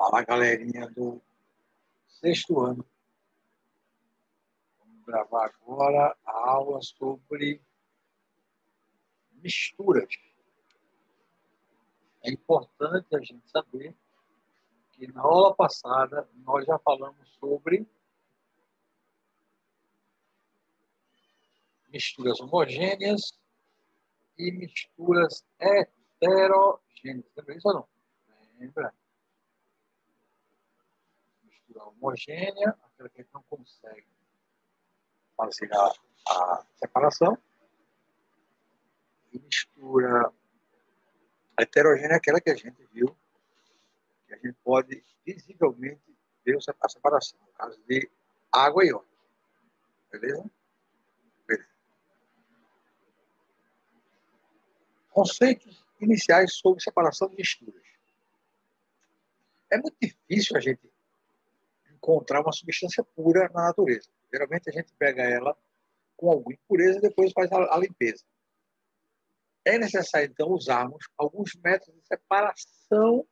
Fala, galerinha do sexto ano. Vamos gravar agora a aula sobre misturas. É importante a gente saber que na aula passada nós já falamos sobre misturas homogêneas e misturas heterogêneas. Lembra isso ou não? Lembra? Mistura homogênea, aquela que a gente não consegue fazer a separação. E mistura heterogênea é aquela que a gente viu, que a gente pode visivelmente ver a separação, no caso de água e óleo. Beleza? Beleza. Conceitos iniciais sobre separação de misturas. É muito difícil a gente encontrar uma substância pura na natureza. Geralmente a gente pega ela com alguma impureza e depois faz a limpeza. É necessário, então, usarmos alguns métodos de separação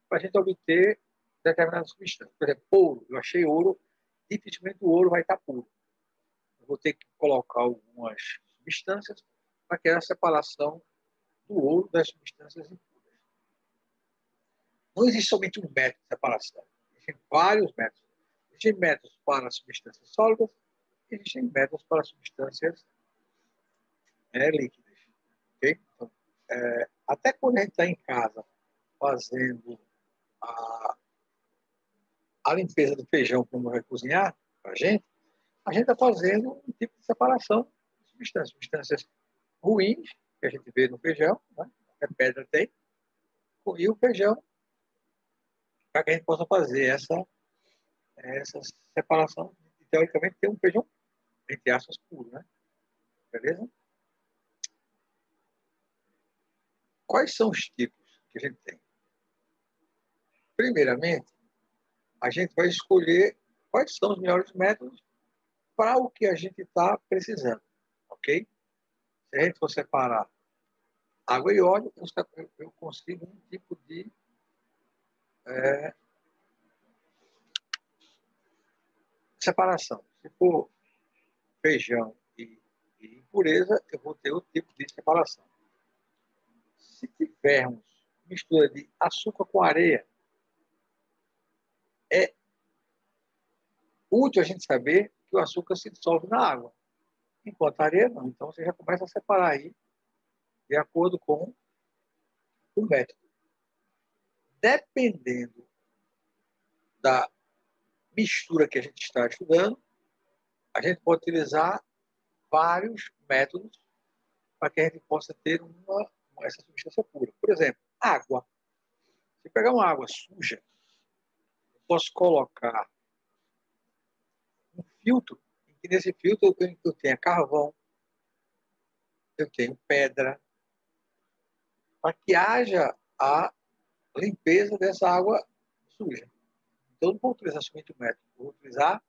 para a gente obter determinadas substâncias. Por exemplo, ouro. Eu achei ouro, dificilmente o ouro vai estar puro. Eu vou ter que colocar algumas substâncias para que a separação do ouro das substâncias impuras. Não existe somente um método de separação. Existem vários métodos. Existem métodos para substâncias sólidas, existem métodos para substâncias líquidas. Okay? Então, até quando a gente está em casa fazendo a limpeza do feijão, como vai cozinhar para a gente está fazendo um tipo de separação de substâncias. Substâncias ruins, que a gente vê no feijão, né? A pedra tem, e o feijão, para que a gente possa fazer essa separação, e, teoricamente, ter um feijão, entre aspas, puro, né? Beleza? Quais são os tipos que a gente tem? Primeiramente, a gente vai escolher quais são os melhores métodos para o que a gente está precisando, ok? Se a gente for separar água e óleo, eu consigo um tipo de separação. Se for feijão e impureza, eu vou ter outro tipo de separação. Se tivermos mistura de açúcar com areia, é útil a gente saber que o açúcar se dissolve na água, enquanto a areia não. Então, você já começa a separar aí, de acordo com o método. Dependendo da mistura que a gente está estudando, a gente pode utilizar vários métodos para que a gente possa ter essa substância pura. Por exemplo, água. Se pegar uma água suja, eu posso colocar um filtro, e nesse filtro eu tenho carvão, eu tenho pedra, para que haja a limpeza dessa água suja. Então, não vou utilizar somente um método, vou utilizar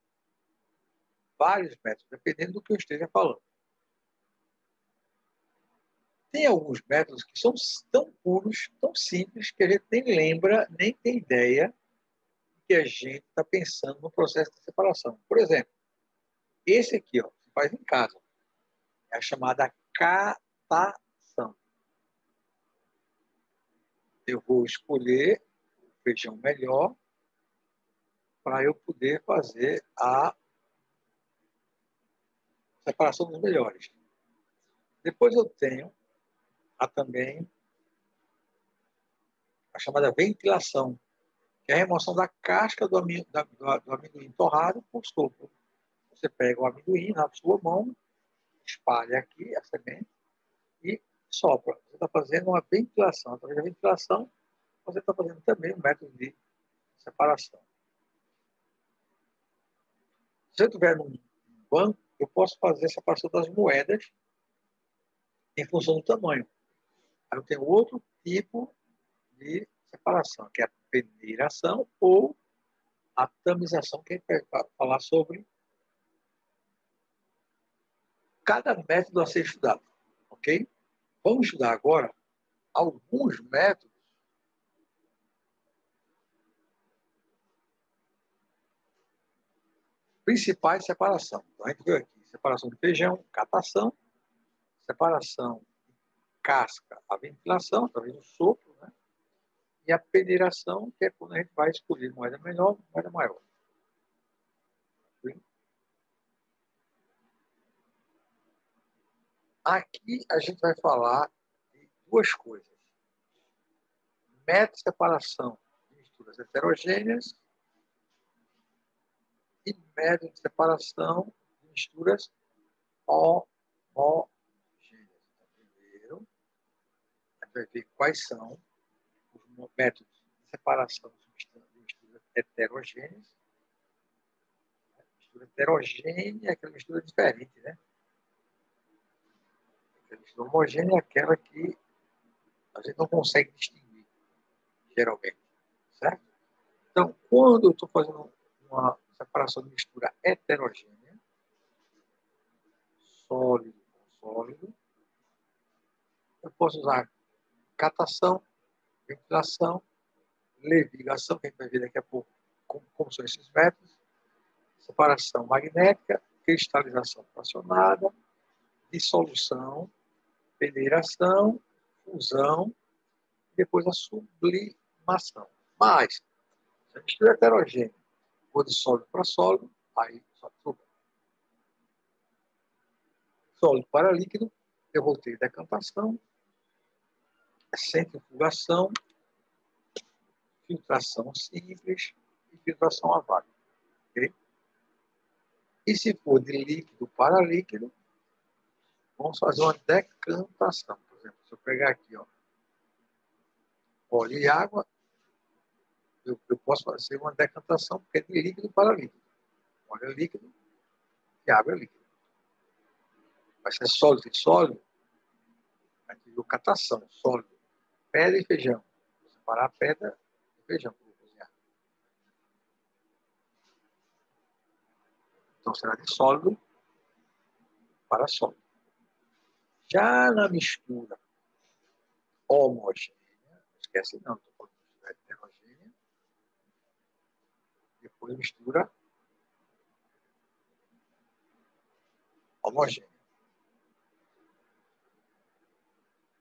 vários métodos, dependendo do que eu esteja falando. Tem alguns métodos que são tão puros, tão simples, que a gente nem lembra, nem tem ideia que a gente está pensando no processo de separação. Por exemplo, esse aqui, ó, se faz em casa. É a chamada catação. Eu vou escolher o feijão melhor para eu poder fazer a separação dos melhores. Depois eu tenho também a chamada ventilação, que é a remoção da casca do amendoim torrado por sopro. Você pega o amendoim na sua mão, espalha aqui a semente e sopra. Você está fazendo uma ventilação. Através da ventilação, você está fazendo também um método de separação. Se eu estiver num banco, eu posso fazer a separação das moedas em função do tamanho. Aí eu tenho outro tipo de separação, que é a peneiração ou a tamização, que a gente vai falar sobre cada método a ser estudado. Ok? Vamos estudar agora alguns métodos principais separação. Então, a gente viu aqui separação de feijão, catação, separação de casca, a ventilação, através do sopro, né? E a peneiração, que é quando a gente vai escolher moeda menor, moeda maior. Aqui a gente vai falar de duas coisas. Método de separação de misturas heterogêneas e método de separação de misturas homogêneas. Então, primeiro, a gente vai ver quais são os métodos de separação de misturas heterogêneas. Mistura heterogênea é aquela mistura diferente, né? A mistura homogênea é aquela que a gente não consegue distinguir, geralmente, certo? Então, quando eu estou fazendo uma separação de mistura heterogênea, sólido com sólido, eu posso usar catação, ventilação, levigação, que a gente vai ver daqui a pouco como são esses métodos, separação magnética, cristalização fracionada, dissolução, peneiração, fusão, e depois a sublimação. Mas, se a mistura é heterogênea for de sólido para sólido, aí só sólido para líquido, eu vou ter decantação, centrifugação, filtração simples e filtração a vácuo. Okay? E se for de líquido para líquido, vamos fazer uma decantação. Por exemplo, se eu pegar aqui, ó, óleo e água, eu posso fazer uma decantação, porque é de líquido para líquido. Óleo é líquido e água é líquido. Vai ser sólido e sólido, aqui viu catação, sólido, pedra e feijão. Vou separar a pedra e feijão para cozinhar. Então será de sólido para sólido. Já na mistura homogênea, não esquece não, estou falando de mistura heterogênea, depois mistura homogênea.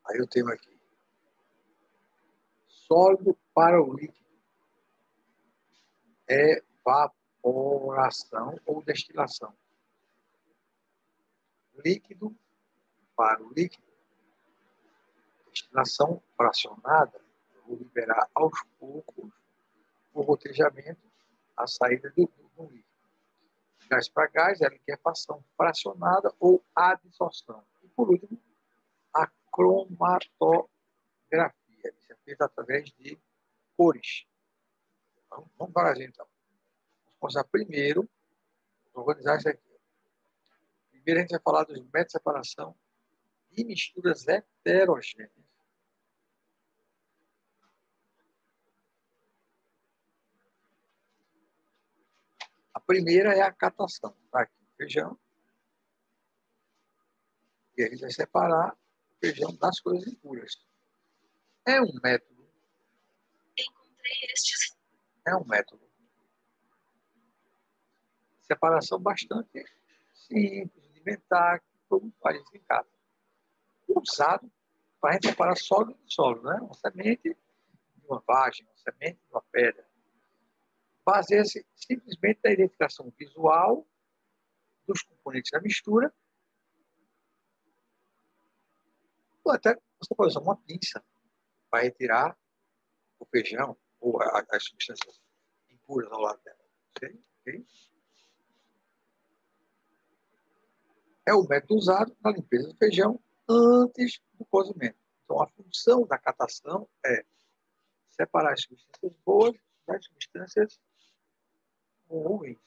Aí eu tenho aqui sólido para o líquido, evaporação ou destilação. Líquido para o líquido, destilação fracionada, eu vou liberar aos poucos o gotejamento, a saída do líquido. Gás para gás, a liquefação fracionada ou adsorção. E por último, a cromatografia. Isso é feito através de cores. Então, vamos para então. Vamos começar primeiro, organizar isso aqui. Primeiro a gente vai falar dos métodos de separação de misturas heterogêneas. A primeira é a catação. Tá aqui o feijão. E a gente vai separar o feijão das coisas impuras. É um método. Encontrei estes. É um método. Separação bastante simples, rudimentar, que todo mundo faz em casa. Usado para a gente separar sólido de sólido, né? Uma semente de uma vagem, uma semente de uma pedra. Baseia-se simplesmente na identificação visual dos componentes da mistura, ou até você pode usar uma pinça para retirar o feijão ou as substâncias impuras ao lado dela. Okay? É o método usado na limpeza do feijão antes do cozimento. Então, a função da catação é separar as substâncias boas das substâncias ruins.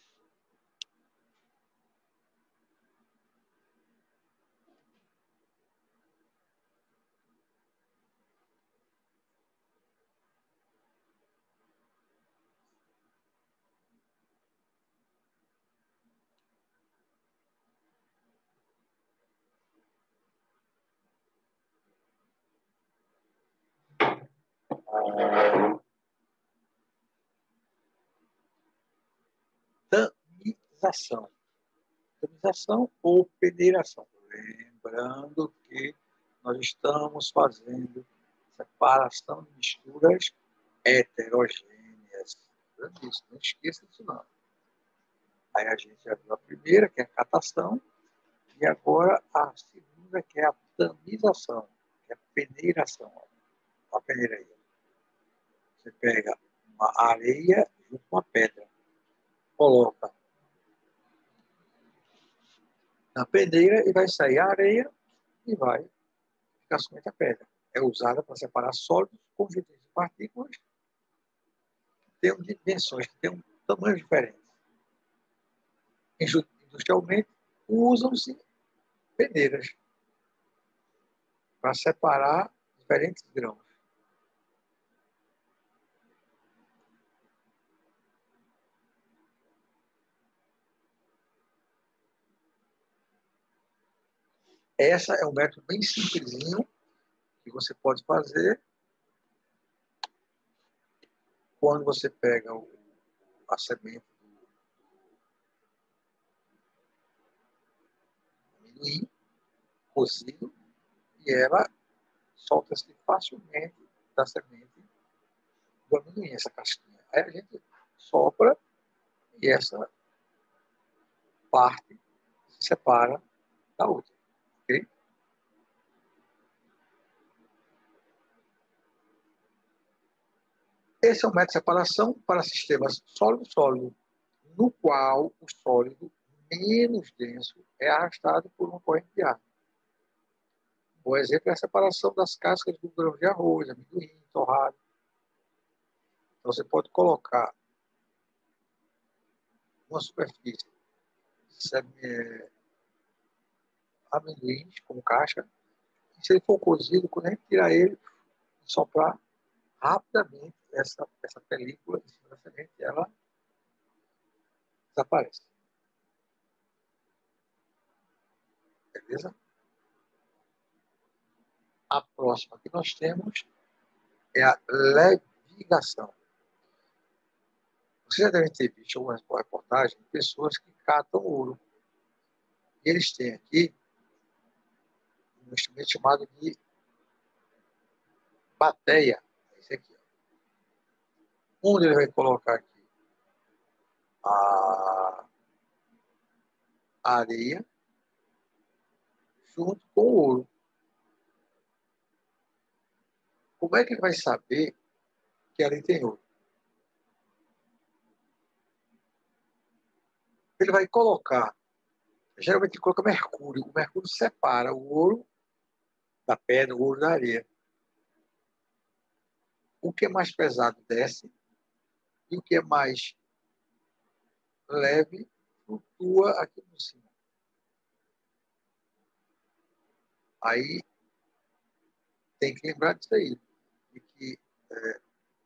tamização. Tamização ou peneiração. Lembrando que nós estamos fazendo separação de misturas heterogêneas. Não esqueça disso não. Aí a gente já viu a primeira, que é a catação, e agora a segunda, que é a tamização, que é a peneiração. A peneira aí. Você pega uma areia junto com uma pedra, coloca na peneira e vai sair a areia e vai ficar somente a pedra. É usada para separar sólidos, conjuntos de partículas que têm dimensões, que têm tamanhos diferentes. Industrialmente, usam-se peneiras para separar diferentes grãos. Essa é um método bem simplesinho que você pode fazer quando você pega a semente do amendoim cozido e ela solta-se facilmente da semente do amendoim, essa casquinha. Aí a gente sopra e essa parte se separa da outra. Okay? Esse é um método de separação para sistemas sólido-sólido, no qual o sólido menos denso é arrastado por uma corrente de ar. Um bom exemplo é a separação das cascas do grão de arroz, amendoim, torrado. Então, você pode colocar uma superfície de amendoins com casca, e se ele for cozido, quando a gente tirar ele, soprar rapidamente essa película em cima da semente, ela desaparece. Beleza? A próxima que nós temos é a levigação. Vocês já devem ter visto algumas reportagens de pessoas que catam ouro. E eles têm aqui um instrumento chamado de bateia. Esse aqui. Onde ele vai colocar aqui a areia junto com o ouro. Como é que ele vai saber que ali tem ouro? Ele vai colocar, geralmente ele coloca mercúrio. O mercúrio separa o ouro da pedra, o ouro da areia. O que é mais pesado desce e o que é mais leve flutua aqui por cima. Aí tem que lembrar disso aí, de que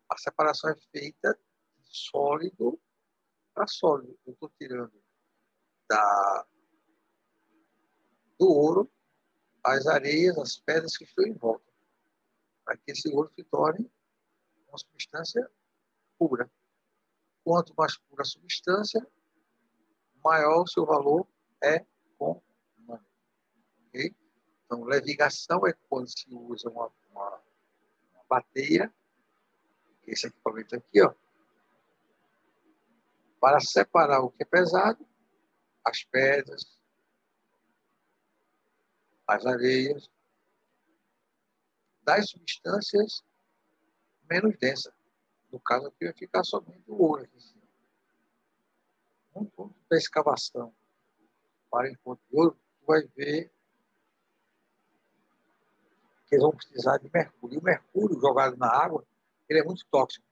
a separação é feita de sólido para sólido. Eu estou tirando do ouro as areias, as pedras que estão em volta, para que esse ouro se torne uma substância pura. Quanto mais pura a substância, maior o seu valor é com nome. Okay? Então, levigação é quando se usa uma bateia, esse equipamento aqui, ó, para separar o que é pesado, as pedras, as areias, das substâncias menos densas. No caso aqui, vai ficar somente o ouro aqui em cima. Um ponto da escavação para encontro de ouro, tu vai ver que eles vão precisar de mercúrio. E o mercúrio jogado na água, ele é muito tóxico.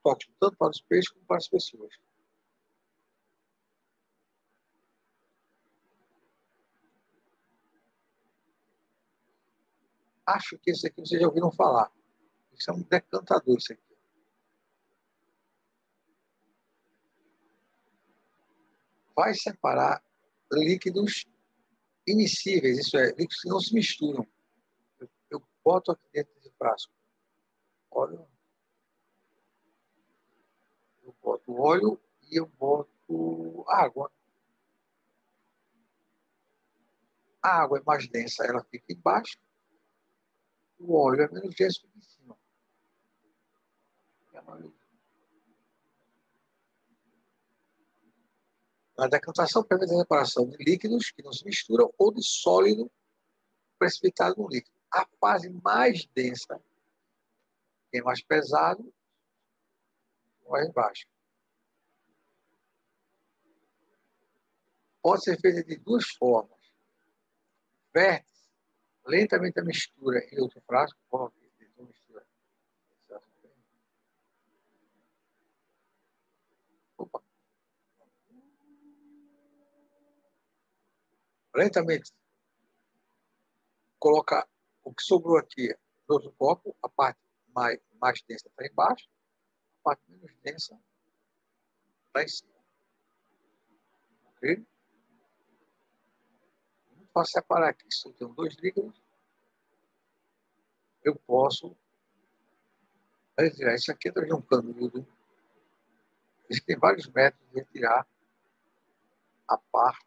Tóxico tanto para os peixes como para as pessoas. Acho que esse aqui vocês já ouviram falar. Isso é um decantador, isso aqui. Vai separar líquidos immiscíveis, isso é, líquidos que não se misturam. Eu boto aqui dentro desse frasco. Olha, eu boto óleo e eu boto água. A água é mais densa, ela fica embaixo. O óleo é menos denso, fica em cima. A decantação permite a separação de líquidos que não se misturam ou de sólido precipitado no líquido. A fase mais densa, que é mais pesado, mais embaixo. Pode ser feita de duas formas. Verte lentamente a mistura em outro frasco. Opa. Lentamente colocar o que sobrou aqui no outro copo, a parte mais densa está embaixo, a parte menos densa está em cima. Ok? Posso separar aqui, se eu tenho dois líquidos, eu posso retirar isso aqui através de um canudo. Existem vários métodos de retirar a parte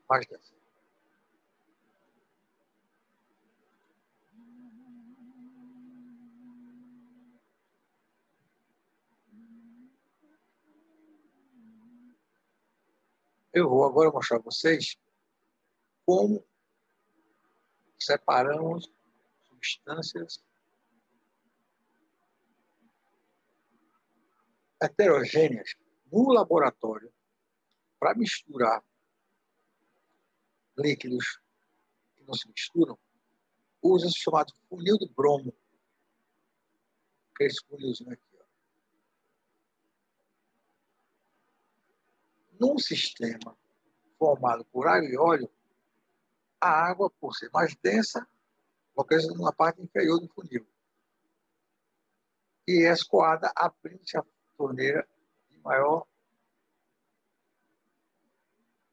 mais densa. Eu vou agora mostrar a vocês como separamos substâncias heterogêneas no laboratório para misturar líquidos que não se misturam. Usa-se o chamado funil de bromo, que é esse funilzinho aqui. Ó. Num sistema formado por água e óleo, a água, por ser mais densa, localiza na parte inferior do funil e é escoada abrindo-se a torneira de maior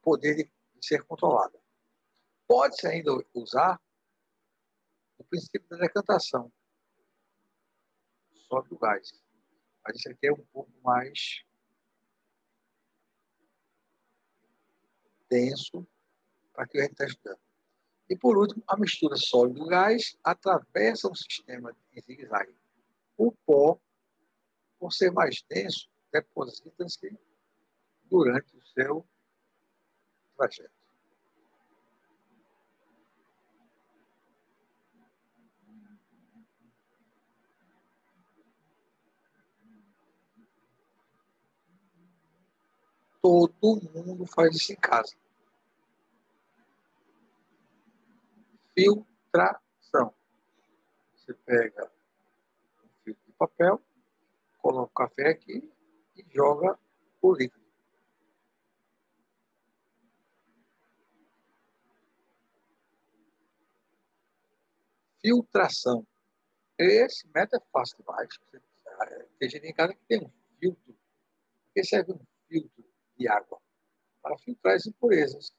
poder de ser controlada. Pode-se ainda usar o princípio da decantação, só do gás. Mas isso aqui é um pouco mais denso para que a gente está estudando. E, por último, a mistura sólido-gás atravessa um sistema em zigue-zague. O pó, por ser mais denso, deposita-se durante o seu trajeto. Todo mundo faz isso em casa. Filtração. Você pega um filtro de papel, coloca o café aqui e joga o líquido. Filtração. Esse método é fácil demais. Tem gente em casa que tem um filtro. Por que serve um filtro de água? Para filtrar as impurezas.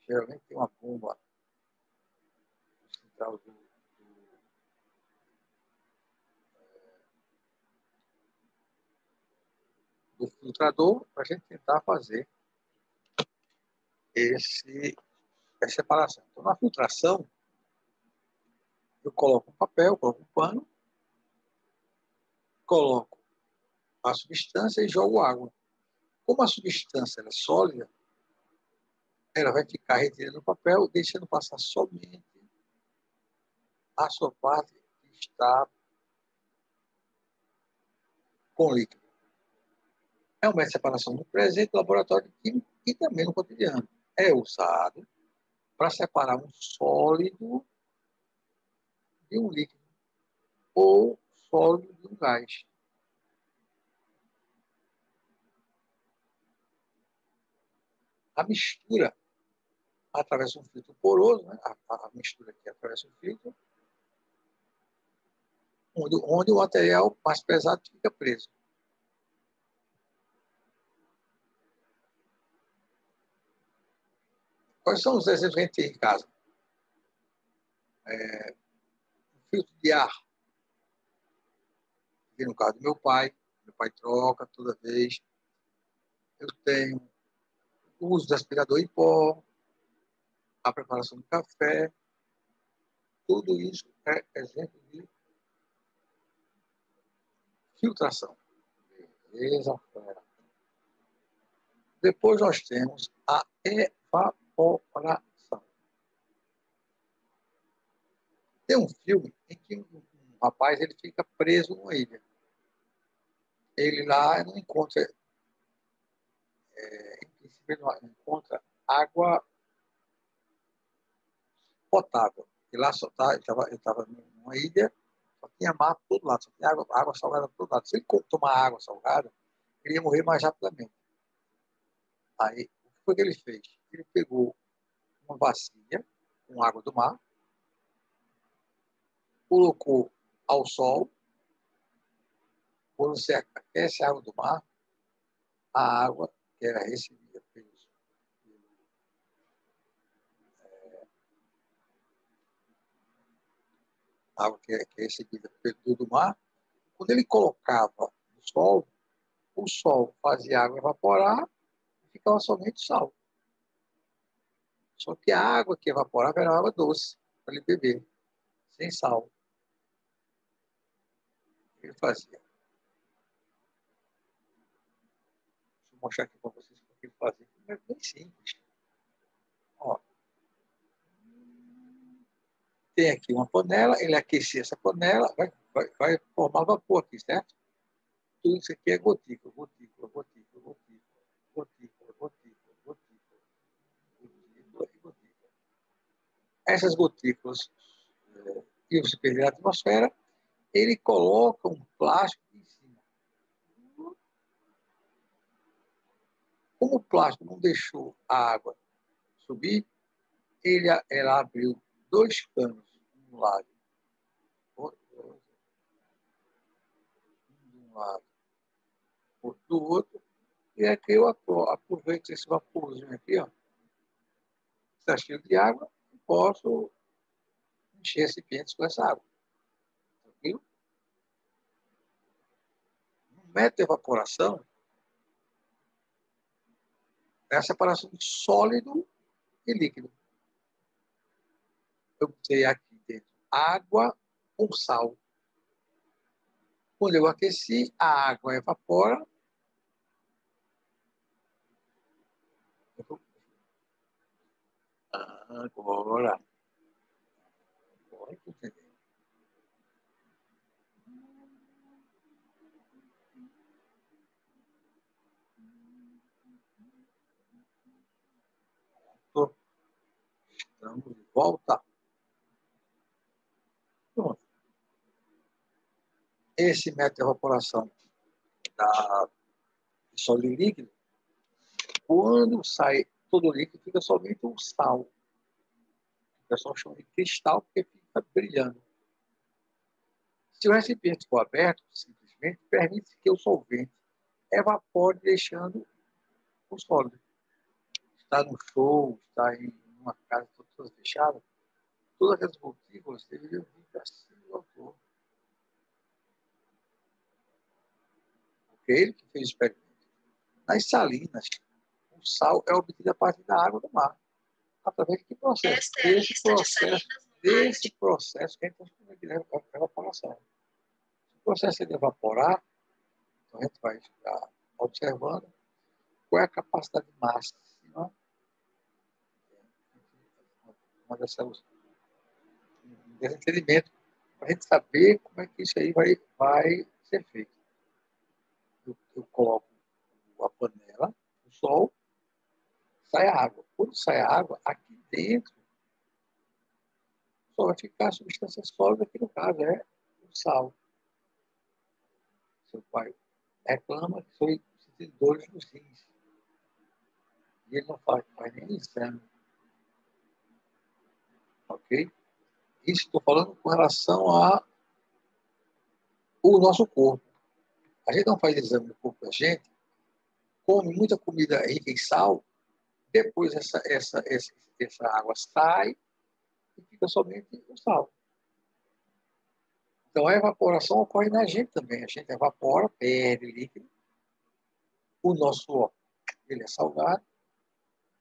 Geralmente tem uma bomba central do filtrador para a gente tentar fazer essa separação. Então, na filtração, eu coloco um papel, coloco um pano, coloco a substância e jogo água. Como a substância é sólida, ela vai ficar retida no papel, deixando passar somente a sua parte que está com líquido. É uma separação do presente, do laboratório químico e também no cotidiano. É usado para separar um sólido de um líquido ou sólido de um gás. A mistura atravessa um filtro poroso, né? a mistura aqui atravessa um filtro, onde o material mais pesado fica preso. Quais são os exemplos que a gente tem em casa? Um filtro de ar, que no caso do meu pai troca toda vez. Eu tenho o uso de aspirador em pó, a preparação do café, tudo isso é exemplo de filtração. Beleza, fera. Depois nós temos a evaporação. Tem um filme em que um rapaz ele fica preso numa ilha. Ele lá não encontra, em princípio, ele não encontra água potável. E lá só ele estava numa ilha, só tinha mar por todo lado, só tinha água salgada por todo lado. Se ele tomar água salgada, ele ia morrer mais rapidamente. Aí, o que foi que ele fez? Ele pegou uma bacia com água do mar, colocou ao sol. Quando você aquece a água do mar, a água que era recebida água que é recebida do mar, quando ele colocava no sol, o sol fazia a água evaporar e ficava somente sal. Só que a água que evaporava era água doce, para ele beber, sem sal. Ele fazia. Deixa eu mostrar aqui para vocês o que ele fazia. É bem simples. Ó, tem aqui uma panela, ele aquecia essa panela, vai formar vapor aqui, certo? Tudo isso aqui é gotícula, gotícula, gotícula, gotícula, gotícula, gotícula, gotícula, gotícula e gotícula. Essas gotículas iam se perder na atmosfera, ele coloca um plástico em cima. Como o plástico não deixou a água subir, ela abriu 2 canos, um de um lado, outro do outro, e aqui eu aproveito esse vaporzinho aqui, ó, está cheio de água, e posso encher recipientes com essa água. Tranquilo? No método de evaporação, é a separação de sólido e líquido. Eu botei aqui dentro água com sal. Quando eu aqueci, a água evapora. Agora que entendeu. Estamos de volta. Pronto. Esse método de evaporação da sólido e líquido, quando sai todo o líquido, fica somente um sal. O pessoal chama de cristal, porque fica brilhando. Se o recipiente for aberto, simplesmente permite que o solvente evapore, deixando o sólido. Está no show, está em uma casa toda fechada, todas aquelas gotículas deveriam vir assim do autor. Porque ele que fez o experimento. Nas salinas, o sal é obtido a partir da água do mar. Através de que processo? Desse processo que a gente chama de evaporação. Se o processo é de evaporar, então a gente vai ficar observando qual é a capacidade máxima desse entendimento, para a gente saber como é que isso aí vai ser feito. Eu coloco a panela no sol, sai a água. Quando sai a água, aqui dentro só vai ficar a substância sólida, que no caso é o sal. Seu pai reclama que foi sentindo dores nos rins. E ele não faz nem exame. Ok? Isso estou falando com relação ao nosso corpo. A gente não faz exame no corpo da gente, come muita comida rica em sal, depois essa água sai e fica somente o sal. Então a evaporação ocorre na gente também. A gente evapora, perde líquido. O nosso suor, ele é salgado.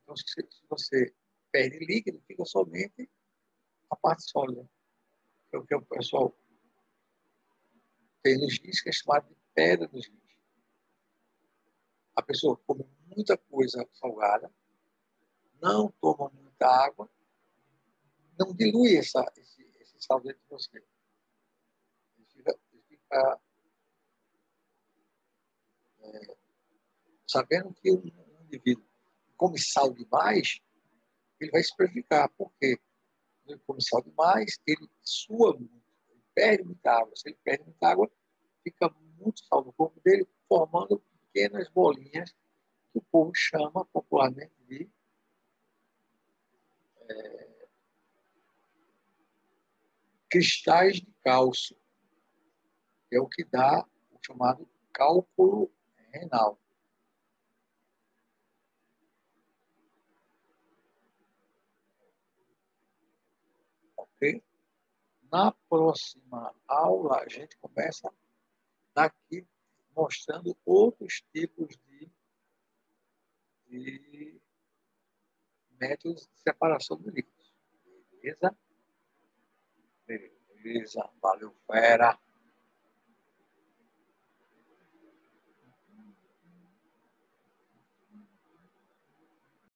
Então se você perde líquido, fica somente a parte sólida. Que é o que o pessoal tem nos rins, que é chamado de pedra nos rins. A pessoa come muita coisa salgada, não toma muita água, não dilui esse sal dentro de você. Ele fica sabendo que um indivíduo come sal demais, ele vai se prejudicar. Por quê? Ele come sal demais, ele sua muito, ele perde muita água. Se ele perde muita água, fica muito sal no corpo dele, formando pequenas bolinhas que o povo chama popularmente de cristais de cálcio, que é o que dá o chamado cálculo renal. Ok? Na próxima aula, a gente começa daqui mostrando outros tipos de métodos de separação de líquidos. Beleza? Beleza. Valeu, fera.